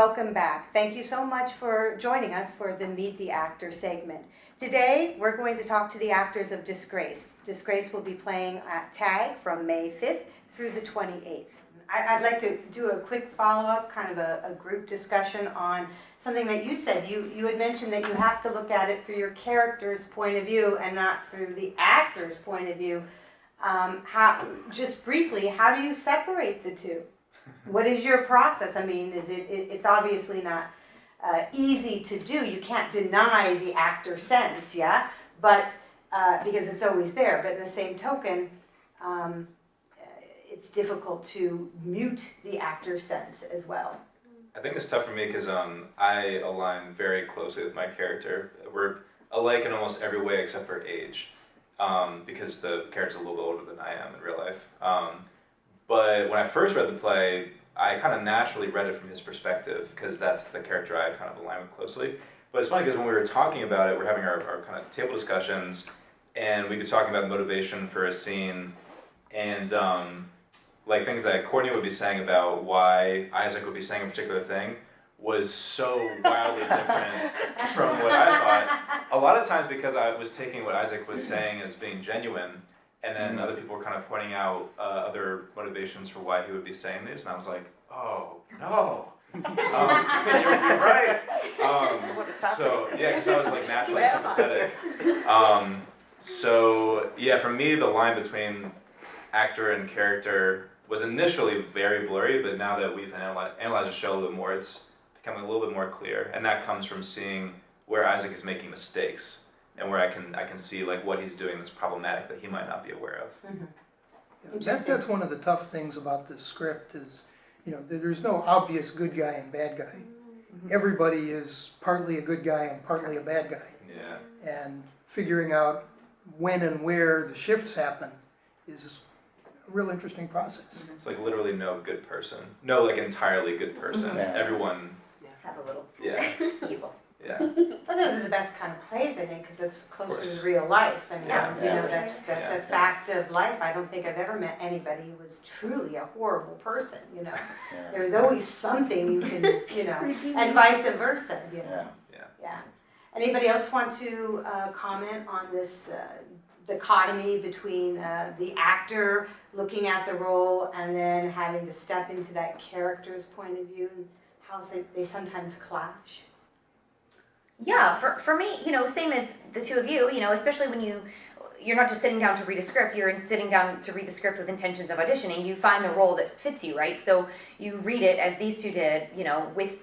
welcome back. Thank you so much for joining us for the Meet the Actor segment. Today, we're going to talk to the actors of Disgraced. Disgraced will be playing at TAG from May 5th through the 28th. I'd like to do a quick follow-up, kind of a group discussion on something that you said. You had mentioned that you have to look at it through your character's point of view and not through the actor's point of view. Just briefly, how do you separate the two? What is your process? I mean, it's obviously not easy to do. You can't deny the actor sense, yeah? But, because it's always there. But in the same token, it's difficult to mute the actor's sense as well. I think it's tough for me because I align very closely with my character. We're alike in almost every way except for age, because the character's a little bit older than I am in real life. But when I first read the play, I kind of naturally read it from his perspective because that's the character I kind of align with closely. But it's funny because when we were talking about it, we're having our kind of table discussions, and we were talking about motivation for a scene, and like things that Courtney would be saying about why Isaac would be saying a particular thing was so wildly different from what I thought. A lot of times because I was taking what Isaac was saying as being genuine, and then other people were kind of pointing out other motivations for why he would be saying this, and I was like, oh, no. You're right. So, yeah, because I was like naturally sympathetic. So, yeah, for me, the line between actor and character was initially very blurry, but now that we've analyzed the show a little bit more, it's becoming a little bit more clear, and that comes from seeing where Isaac is making mistakes. And where I can see like what he's doing that's problematic that he might not be aware of. Mm-hmm. That's one of the tough things about this script is, there's no obvious good guy and bad guy. Mm-hmm. Everybody is partly a good guy and partly a bad guy. Yeah. And figuring out when and where the shifts happen is a real interesting process. It's like literally no good person, no like entirely good person. Mm-hmm. Everyone Has a little evil. Yeah. Well, those are the best kind of plays, I think, because that's closer to real life. And that's a fact of life. I don't think I've ever met anybody who was truly a horrible person, There's always something you can, and vice versa, Yeah. Anybody else want to comment on this dichotomy between the actor looking at the role and then having to step into that character's point of view, and how they sometimes clash? Yeah, for me, same as the two of you, especially when you're not just sitting down to read a script, you're sitting down to read the script with intentions of auditioning, you find the role that fits you, right? So you read it as these two did, with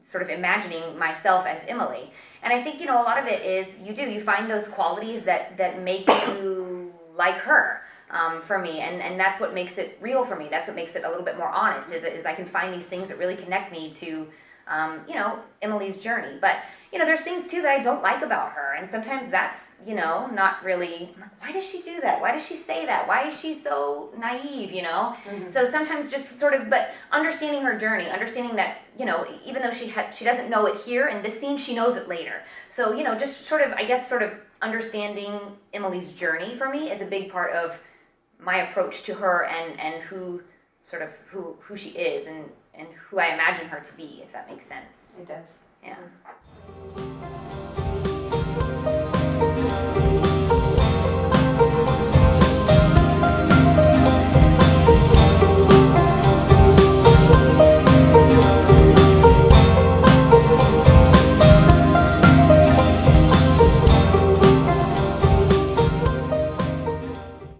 sort of imagining myself as Emily. And I think, a lot of it is you find those qualities that make you like her. For me, and that's what makes it real for me. That's what makes it a little bit more honest, is I can find these things that really connect me to Emily's journey. But, there's things too that I don't like about her. And sometimes that's, not really, why does she do that? Why does she say that? Why is she so naive, Mm-hmm. So sometimes just sort of, but understanding her journey, understanding that, even though she doesn't know it here in this scene, she knows it later. So, just sort of understanding Emily's journey for me is a big part of my approach to her and who she is and who I imagine her to be, if that makes sense. It does. Yeah.